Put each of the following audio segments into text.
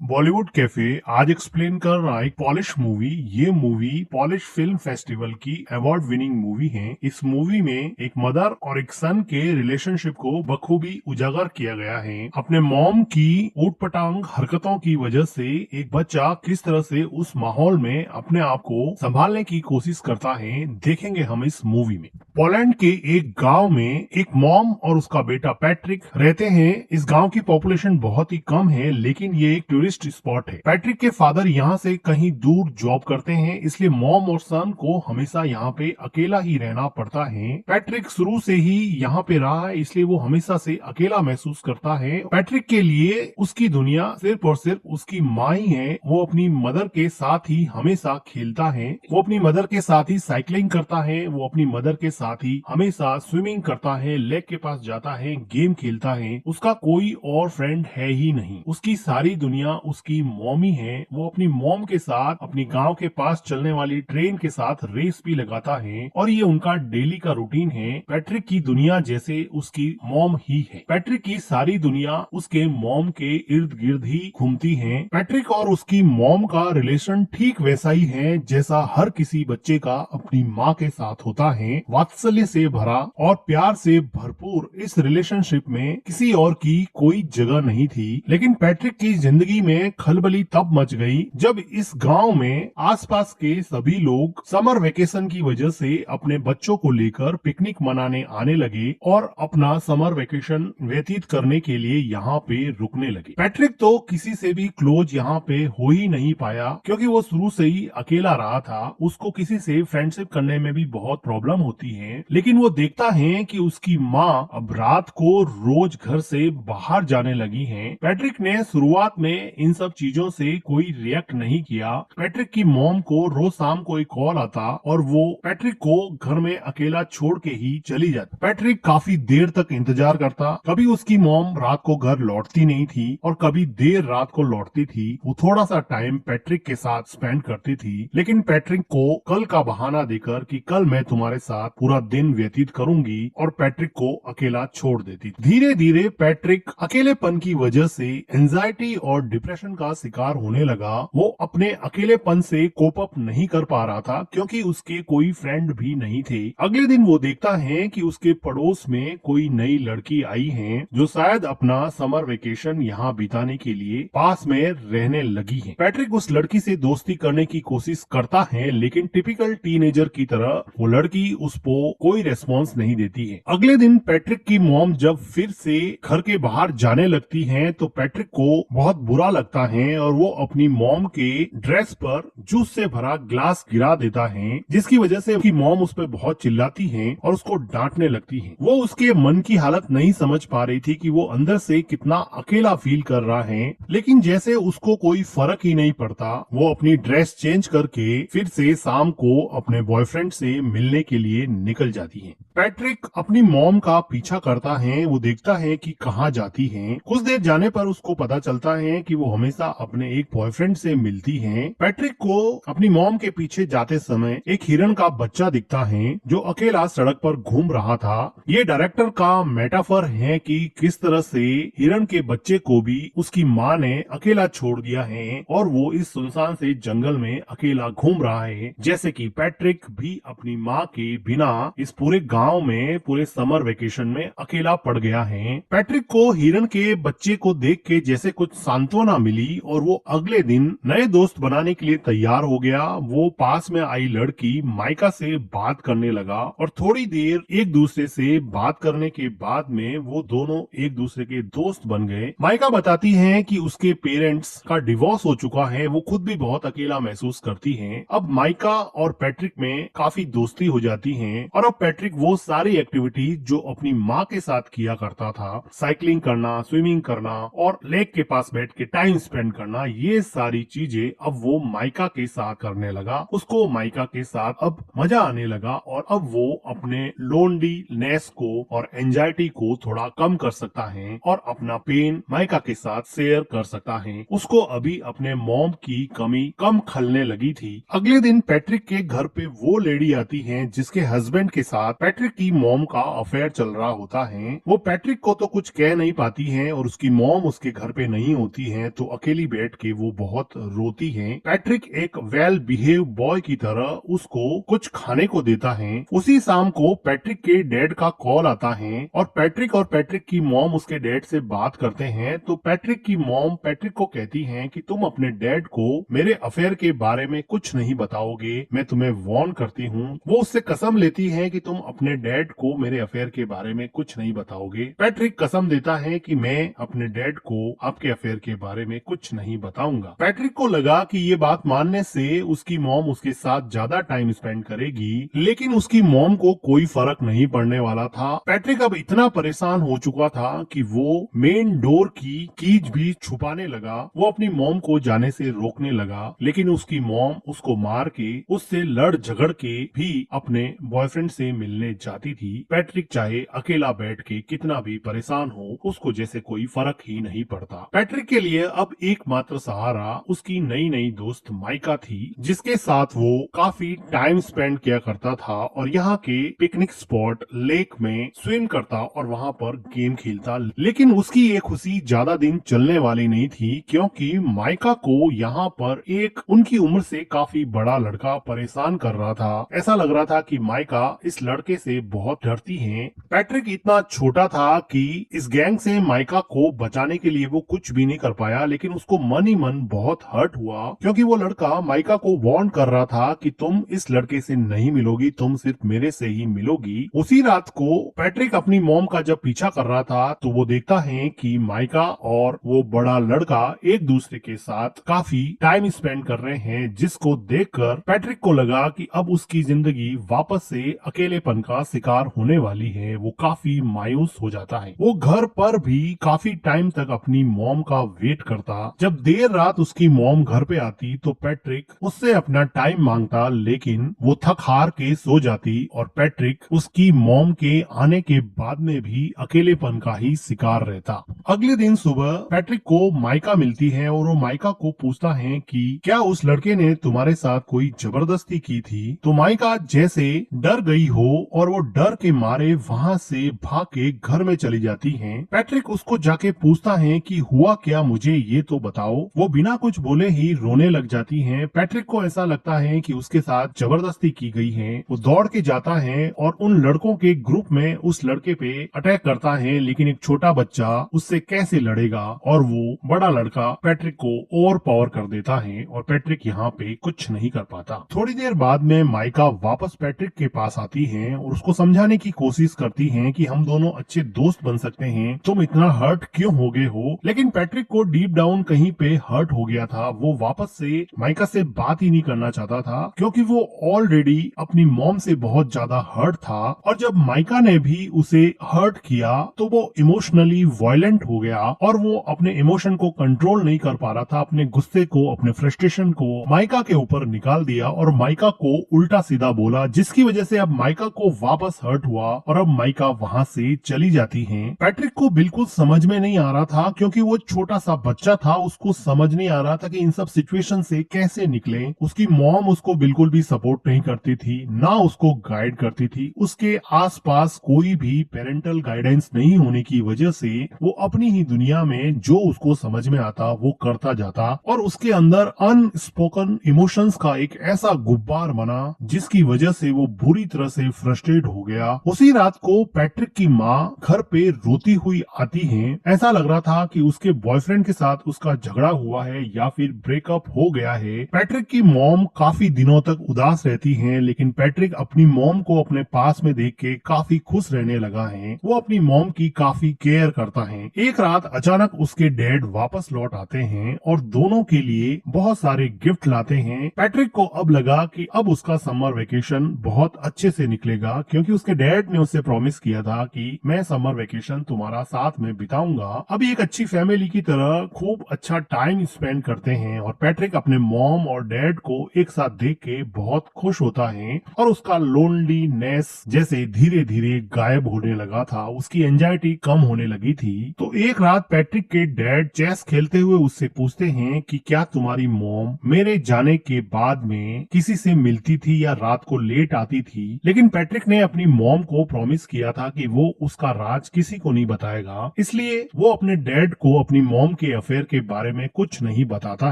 Bollywood cafe आज explain कर रहा है एक पॉलिश मूवी। ये मूवी पॉलिश फिल्म फेस्टिवल की अवार्ड विनिंग मूवी है। इस मूवी में एक मदर और एक सन के रिलेशनशिप को बखूबी उजागर किया गया है। अपने मॉम की ऊटपटांग हरकतों की वजह से एक बच्चा किस तरह से उस माहौल में अपने आप को संभालने की कोशिश करता है, देखेंगे हम इस मूवी में। पोलैंड के एक गांव में एक मॉम और उसका बेटा पैट्रिक रहते हैं। इस गांव की पॉपुलेशन बहुत ही कम है, लेकिन ये एक टूरिस्ट स्पॉट है। पैट्रिक के फादर यहाँ से कहीं दूर जॉब करते हैं, इसलिए मॉम और सन को हमेशा यहाँ पे अकेला ही रहना पड़ता है। पैट्रिक शुरू से ही यहाँ पे रहा है, इसलिए वो हमेशा से अकेला महसूस करता है। पैट्रिक के लिए उसकी दुनिया सिर्फ और सिर्फ उसकी माँ ही है। वो अपनी मदर के साथ ही हमेशा खेलता है, वो अपनी मदर के साथ ही साइकिलिंग करता है, वो अपनी मदर के साथ ही हमेशा स्विमिंग करता है, लेक के पास जाता है, गेम खेलता है। उसका कोई और फ्रेंड है ही नहीं। उसकी सारी दुनिया उसकी मॉमी है। वो अपनी मॉम के साथ अपनी गांव के पास चलने वाली ट्रेन के साथ रेस भी लगाता है और ये उनका डेली का रूटीन है। पैट्रिक की दुनिया जैसे उसकी मॉम ही है। पैट्रिक की सारी दुनिया उसके मॉम के इर्द गिर्द ही घूमती है। पैट्रिक और उसकी मॉम का रिलेशन ठीक वैसा ही है जैसा हर किसी बच्चे का अपनी माँ के साथ होता है। वात्सल्य से भरा और प्यार से भरपूर इस रिलेशनशिप में किसी और की कोई जगह नहीं थी। लेकिन पैट्रिक की जिंदगी में खलबली तब मच गई जब इस गांव में आसपास के सभी लोग समर वेकेशन की वजह से अपने बच्चों को लेकर पिकनिक मनाने आने लगे और अपना समर वेकेशन व्यतीत करने के लिए यहाँ पे रुकने लगे। पैट्रिक तो किसी से भी क्लोज यहाँ पे हो ही नहीं पाया, क्योंकि वो शुरू से ही अकेला रहा था। उसको किसी से फ्रेंडशिप करने में भी बहुत प्रॉब्लम होती है। लेकिन वो देखता है कि उसकी माँ अब रात को रोज घर से बाहर जाने लगी है। पैट्रिक ने शुरुआत में इन सब चीजों से कोई रिएक्ट नहीं किया। पैट्रिक की मॉम को रोज शाम को एक कॉल आता और वो पैट्रिक को घर में अकेला छोड़ के ही चली जाती। पैट्रिक काफी देर तक इंतजार करता। कभी उसकी मॉम रात को घर लौटती नहीं थी और कभी देर रात को लौटती थी। वो थोड़ा सा टाइम पैट्रिक के साथ स्पेंड करती थी, लेकिन पैट्रिक को कल का बहाना देकर कि कल मैं तुम्हारे साथ पूरा दिन व्यतीत करूंगी और पैट्रिक को अकेला छोड़ देती। धीरे धीरे पैट्रिक अकेलेपन की वजह से एंजाइटी और डिप्रेशन का शिकार होने लगा। वो अपने अकेलेपन से कोप अप नहीं कर पा रहा था, क्योंकि उसके कोई फ्रेंड भी नहीं थे। अगले दिन वो देखता है कि उसके पड़ोस में कोई नई लड़की आई है जो शायद अपना समर वेकेशन यहाँ बिताने के लिए पास में रहने लगी है। पैट्रिक उस लड़की से दोस्ती करने की कोशिश करता है, लेकिन टिपिकल टीनेजर की तरह वो लड़की उसको कोई रेस्पॉन्स नहीं देती है। अगले दिन पैट्रिक की मॉम जब फिर से घर के बाहर जाने लगती हैं, तो पैट्रिक को बहुत बुरा लगता है और वो अपनी मॉम के ड्रेस पर जूस से भरा ग्लास गिरा देता है, जिसकी वजह से उसकी मॉम उस पर बहुत चिल्लाती है और उसको डांटने लगती है। वो उसके मन की हालत नहीं समझ पा रही थी कि वो अंदर से कितना अकेला फील कर रहा है, लेकिन जैसे उसको कोई फर्क ही नहीं पड़ता, वो अपनी ड्रेस चेंज करके फिर से शाम को अपने बॉयफ्रेंड से मिलने के लिए निकल जाती है। पैट्रिक अपनी मॉम का पीछा करता है। वो देखता है कि कहाँ जाती है। कुछ देर जाने पर उसको पता चलता है कि वो हमेशा अपने एक बॉयफ्रेंड से मिलती है। पैट्रिक को अपनी मॉम के पीछे जाते समय एक हिरण का बच्चा दिखता है जो अकेला सड़क पर घूम रहा था। ये डायरेक्टर का मेटाफर है कि किस तरह से हिरण के बच्चे को भी उसकी माँ ने अकेला छोड़ दिया है और वो इस सुनसान से जंगल में अकेला घूम रहा है, जैसे कि पैट्रिक भी अपनी माँ के बिना इस पूरे गांव में पूरे समर वेकेशन में अकेला पड़ गया है। पैट्रिक को हिरण के बच्चे को देख के जैसे कुछ सांत्वना मिली और वो अगले दिन नए दोस्त बनाने के लिए तैयार हो गया। वो पास में आई लड़की माइका से बात करने लगा और थोड़ी देर एक दूसरे से बात करने के बाद में वो दोनों एक दूसरे के दोस्त बन गए। माइका बताती है कि उसके पेरेंट्स का डिवोर्स हो चुका है। वो खुद भी बहुत अकेला महसूस करती है। अब माइका और पैट्रिक में काफी दोस्ती हो जाती है और अब पैट्रिक वो सारी एक्टिविटीज जो अपनी माँ के साथ किया करता था, साइकिलिंग करना, स्विमिंग करना और लेक के पास बैठ के टाइम स्पेंड करना, ये सारी चीजें अब वो माइका के साथ करने लगा। उसको माइका के साथ अब मजा आने लगा और अब वो अपने लोनलीनेस को और एंजाइटी को थोड़ा कम कर सकता है और अपना पेन माइका के साथ शेयर कर सकता है। उसको अभी अपने मॉम की कमी कम खलने लगी थी। अगले दिन पैट्रिक के घर पे वो लेडी आती है जिसके हस्बैंड के साथ पैट्रिक की मॉम का अफेयर चल रहा होता है। वो पैट्रिक को तो कुछ कह नहीं पाती है और उसकी मॉम उसके घर पे नहीं होती है हैं तो अकेली बैठ के वो बहुत रोती हैं। पैट्रिक एक वेल बिहेव बॉय की तरह उसको कुछ खाने को देता है। उसी शाम को पैट्रिक के डैड का कॉल आता है और पैट्रिक की मॉम उसके डैड से बात करते हैं। तो पैट्रिक की मॉम पैट्रिक को कहती हैं कि तुम अपने डैड को मेरे अफेयर के बारे में कुछ नहीं बताओगे, मैं तुम्हें वार्न करती हूँ। वो उससे कसम लेती है कि तुम अपने डैड को मेरे अफेयर के बारे में कुछ नहीं बताओगे। पैट्रिक कसम देता है कि मैं अपने डैड को आपके अफेयर के बारे में कुछ नहीं बताऊंगा। पैट्रिक को लगा कि ये बात मानने से उसकी मॉम उसके साथ ज्यादा टाइम स्पेंड करेगी, लेकिन उसकी मॉम को कोई फर्क नहीं पड़ने वाला था। पैट्रिक अब इतना परेशान हो चुका था कि वो मेन डोर की कीज भी छुपाने लगा। वो अपनी मॉम को जाने से रोकने लगा, लेकिन उसकी मॉम उसको मार के उससे लड़ झगड़ के भी अपने बॉयफ्रेंड से मिलने जाती थी। पैट्रिक चाहे अकेला बैठ के कितना भी परेशान हो, उसको जैसे कोई फर्क ही नहीं पड़ता। पैट्रिक के लिए अब एकमात्र सहारा उसकी नई नई दोस्त माइका थी, जिसके साथ वो काफी टाइम स्पेंड किया करता था और यहाँ के पिकनिक स्पॉट लेक में स्विम करता और वहाँ पर गेम खेलता। लेकिन उसकी ये खुशी ज्यादा दिन चलने वाली नहीं थी, क्योंकि माइका को यहाँ पर एक उनकी उम्र से काफी बड़ा लड़का परेशान कर रहा था। ऐसा लग रहा था कि माइका इस लड़के से बहुत डरती है। पैट्रिक इतना छोटा था कि इस गैंग से माइका को बचाने के लिए वो कुछ भी नहीं कर पाया, लेकिन उसको मन ही मन बहुत हर्ट हुआ, क्योंकि वो लड़का माइका को वार्न कर रहा था कि तुम इस लड़के से नहीं मिलोगी, तुम सिर्फ मेरे से ही मिलोगी। उसी रात को पैट्रिक अपनी मॉम का जब पीछा कर रहा था तो वो देखता है कि माइका और वो बड़ा लड़का एक दूसरे के साथ काफी टाइम स्पेंड कर रहे हैं, जिसको देखकर पैट्रिक को लगा कि अब उसकी जिंदगी वापस से अकेलेपन का शिकार होने वाली है। वो काफी मायूस हो जाता है। वो घर पर भी काफी टाइम तक अपनी मॉम का वेट करता। जब देर रात उसकी मॉम घर पे आती तो पैट्रिक उससे अपना टाइम मांगता, लेकिन वो थक हार के सो जाती और पैट्रिक उसकी मॉम के आने के बाद में भी अकेलेपन का ही शिकार रहता। अगले दिन सुबह पैट्रिक को माइका मिलती है और वो माइका को पूछता है कि क्या उस लड़के ने तुम्हारे साथ कोई जबरदस्ती की थी। तो माइका जैसे डर गई हो और वो डर के मारे वहाँ से भाग के घर में चली जाती है। पैट्रिक उसको जाके पूछता है कि हुआ क्या, मुझे ये तो बताओ। वो बिना कुछ बोले ही रोने लग जाती है। पैट्रिक को ऐसा लगता है कि उसके साथ जबरदस्ती की गई है। वो दौड़ के जाता है और उन लड़कों के ग्रुप में उस लड़के पे अटैक करता है, लेकिन एक छोटा बच्चा उससे कैसे लड़ेगा और वो बड़ा लड़का पैट्रिक को ओवर पावर कर देता है और पैट्रिक यहाँ पे कुछ नहीं कर पाता। थोड़ी देर बाद में माइका वापस पैट्रिक के पास आती है और उसको समझाने की कोशिश करती है कि हम दोनों अच्छे दोस्त बन सकते हैं, तुम इतना हर्ट क्यों हो गए हो। लेकिन पैट्रिक को डीप डाउन कहीं पे हर्ट हो गया था। वो वापस से माइका से बात ही नहीं करना चाहता था, क्योंकि वो ऑलरेडी अपनी मॉम से बहुत ज्यादा हर्ट था और जब माइका ने भी उसे हर्ट किया तो वो इमोशनली वायलेंट हो गया और वो अपने इमोशन को कंट्रोल नहीं कर पा रहा था। अपने गुस्से को, अपने फ्रस्ट्रेशन को माइका के ऊपर निकाल दिया और माइका को उल्टा सीधा बोला, जिसकी वजह से अब माइका को वापस हर्ट हुआ और अब माइका वहाँ से चली जाती है। पैट्रिक को बिल्कुल समझ में नहीं आ रहा था, क्योंकि वो छोटा सा बच्चा था, उसको समझ नहीं आ रहा था कि इन सब सिचुएशन से कैसे निकले। उसकी मॉम उसको बिल्कुल भी सपोर्ट नहीं करती थी, ना उसको गाइड करती थी। उसके आसपास कोई भी पेरेंटल गाइडेंस नहीं होने की वजह से वो अपनी ही दुनिया में जो उसको समझ में आता वो करता जाता और उसके अंदर अनस्पोकन इमोशंस का एक ऐसा गुब्बार बना, जिसकी वजह से वो बुरी तरह से फ्रस्ट्रेट हो गया। उसी रात को पैट्रिक की माँ घर पे रोती हुई आती है। ऐसा लग रहा था कि उसके बॉयफ्रेंड के साथ उसका झगड़ा हुआ है या फिर ब्रेकअप हो गया है। पैट्रिक की मॉम काफी दिनों तक उदास रहती है, लेकिन पैट्रिक अपनी मॉम को अपने पास में देख के काफी खुश रहने लगा है। वो अपनी मॉम की काफी केयर करता है। एक रात अचानक उसके डैड वापस लौट आते हैं और दोनों के लिए बहुत सारे गिफ्ट लाते हैं। पैट्रिक को अब लगा कि अब उसका समर वेकेशन बहुत अच्छे से निकलेगा, क्योंकि उसके डैड ने उससे प्रॉमिस किया था कि मैं समर वेकेशन तुम्हारा साथ में बिताऊंगा। अभी एक अच्छी फैमिली की तरह खूब अच्छा टाइम स्पेंड करते हैं और पैट्रिक अपने मॉम और डैड को एक साथ देख के बहुत खुश होता है और उसका लोनलीनेस जैसे धीरे धीरे गायब होने लगा था, उसकी एंजाइटी कम होने लगी थी। तो एक रात पैट्रिक के डैड चेस खेलते हुए उससे पूछते हैं कि क्या तुम्हारी मॉम मेरे जाने के बाद में किसी से मिलती थी या रात को लेट आती थी। लेकिन पैट्रिक ने अपनी मॉम को प्रॉमिस किया था कि वो उसका राज किसी को नहीं बताएगा, इसलिए वो अपने डैड को अपनी मॉम के अफेयर के बारे में कुछ नहीं बताता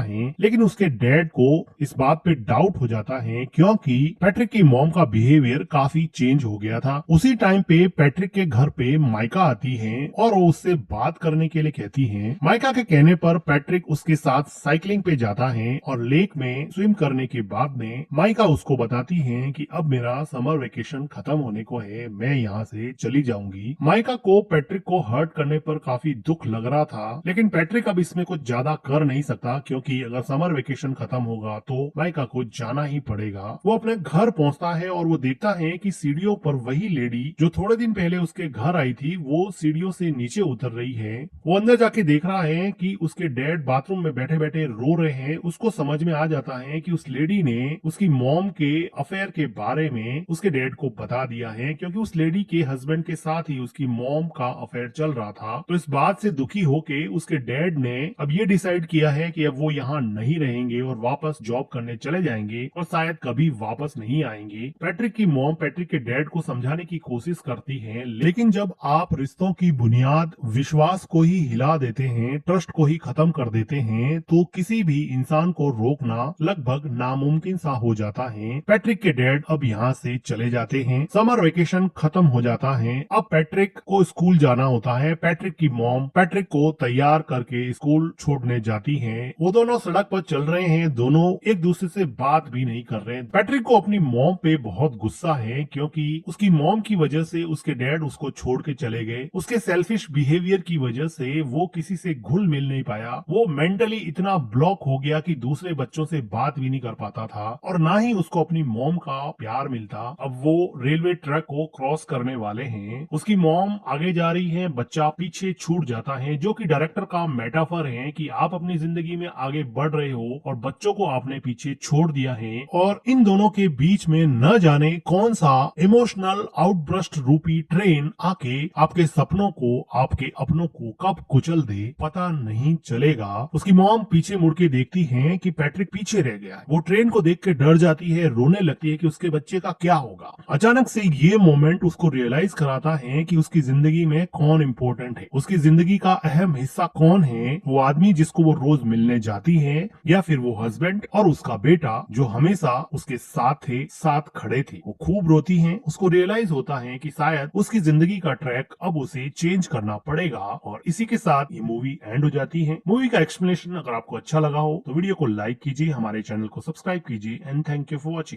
है, लेकिन उसके डैड को इस बात पे डाउट हो जाता है क्योंकि पैट्रिक की मॉम का बिहेवियर काफी चेंज हो गया था। उसी टाइम पे पैट्रिक के घर पे माइका आती है और वो उससे बात करने के लिए कहती है। माइका के कहने पर पैट्रिक उसके साथ साइकिलिंग पे जाता है और लेक में स्विम करने के बाद में माइका उसको बताती है कि अब मेरा समर वेकेशन खत्म होने को है, मैं यहाँ से चली जाऊंगी। माइका को पैट्रिक को हर्ट करने पर काफी दुख लग रहा था, लेकिन पैट्रिक अब इसमें कुछ ज्यादा कर नहीं सकता क्योंकि अगर समर वेकेशन खत्म होगा तो माइका को जाना ही पड़ेगा। वो अपने घर पहुंचता है और वो देखता है कि सीढ़ियों पर वही लेडी जो थोड़े दिन पहले उसके घर आई थी वो सीढ़ियों से नीचे उतर रही है। वो अंदर जाके देख रहा है कि उसके डैड बाथरूम में बैठे बैठे रो रहे हैं। उसको समझ में आ जाता है कि उस लेडी ने उसकी मॉम के अफेयर के बारे में उसके डैड को बता दिया है, क्योंकि उस लेडी के हस्बैंड के साथ ही उसकी मॉम का अफेयर चल रहा था। तो इस बात से दुखी होके उसके डैड ने अब ये डिसाइड किया है कि अब वो यहाँ नहीं रहेंगे और वापस जॉब करने चले जाएंगे और शायद कभी वापस नहीं आएंगे। पैट्रिक की मॉम पैट्रिक के डैड को समझाने की कोशिश करती है, लेकिन जब आप रिश्तों की बुनियाद विश्वास को ही हिला देते हैं, ट्रस्ट को ही खत्म कर देते हैं, तो किसी भी इंसान को रोकना लगभग नामुमकिन सा हो जाता है। पैट्रिक के डैड अब यहाँ से चले जाते हैं। समर वेकेशन खत्म हो जाता है। अब पैट्रिक को स्कूल जाना होता है। पैट्रिक की मॉम पैट्रिक को तैयार करके स्कूल छोड़ने जाती है। वो दोनों सड़क पर चल रहे हैं, दोनों एक दूसरे से बात भी नहीं कर रहे। पैट्रिक को अपनी मॉम पे बहुत गुस्सा है क्योंकि उसकी मॉम की वजह से उसके डैड उसको छोड़ के चले गए। उसके सेल्फिश बिहेवियर की वजह से वो किसी से घुल मिल नहीं पाया। वो मेंटली इतना ब्लॉक हो गया कि दूसरे बच्चों से बात भी नहीं कर पाता था और ना ही उसको अपनी मॉम का प्यार मिलता। अब वो रेलवे ट्रैक को क्रॉस करने वाले हैं। उसकी मॉम आगे जा रही है, बच्चा पीछे छूट जाता है, जो कि डायरेक्टर का मेटाफर है कि आप अपनी जिंदगी में आगे बढ़ रहे हो और बच्चों को आपने पीछे छोड़ दिया है। और इन दोनों के बीच में न जाने कौन सा इमोशनल आउटब्रस्ट रूपी ट्रेन आके आपके सपनों को, आपके अपनों को कब कुचल दे पता नहीं चलेगा। उसकी मॉम पीछे मुड़ के देखती है कि पैट्रिक पीछे रह गया है। वो ट्रेन को देख के डर जाती है, रोने लगती है कि उसके बच्चे का क्या होगा। अचानक से ये मोमेंट उसको रियलाइज कराता है कि उसकी जिंदगी में कौन इम्पोर्टेंट है, उसकी जिंदगी का अहम हिस्सा कौन है। वो आदमी जिसको वो रोज मिलने जाती है, या फिर वो हस्बैंड और उसका बेटा जो हमेशा उसके साथ थे, साथ खड़े थे। वो खूब रोती है। उसको रियलाइज होता है कि शायद उसकी जिंदगी का ट्रैक अब उसे चेंज करना पड़ेगा। और इसी के साथ ये मूवी एंड हो जाती है। मूवी का एक्सप्लेनेशन अगर आपको अच्छा लगा हो तो वीडियो को लाइक कीजिए, हमारे चैनल को सब्सक्राइब कीजिए and thank you for watching.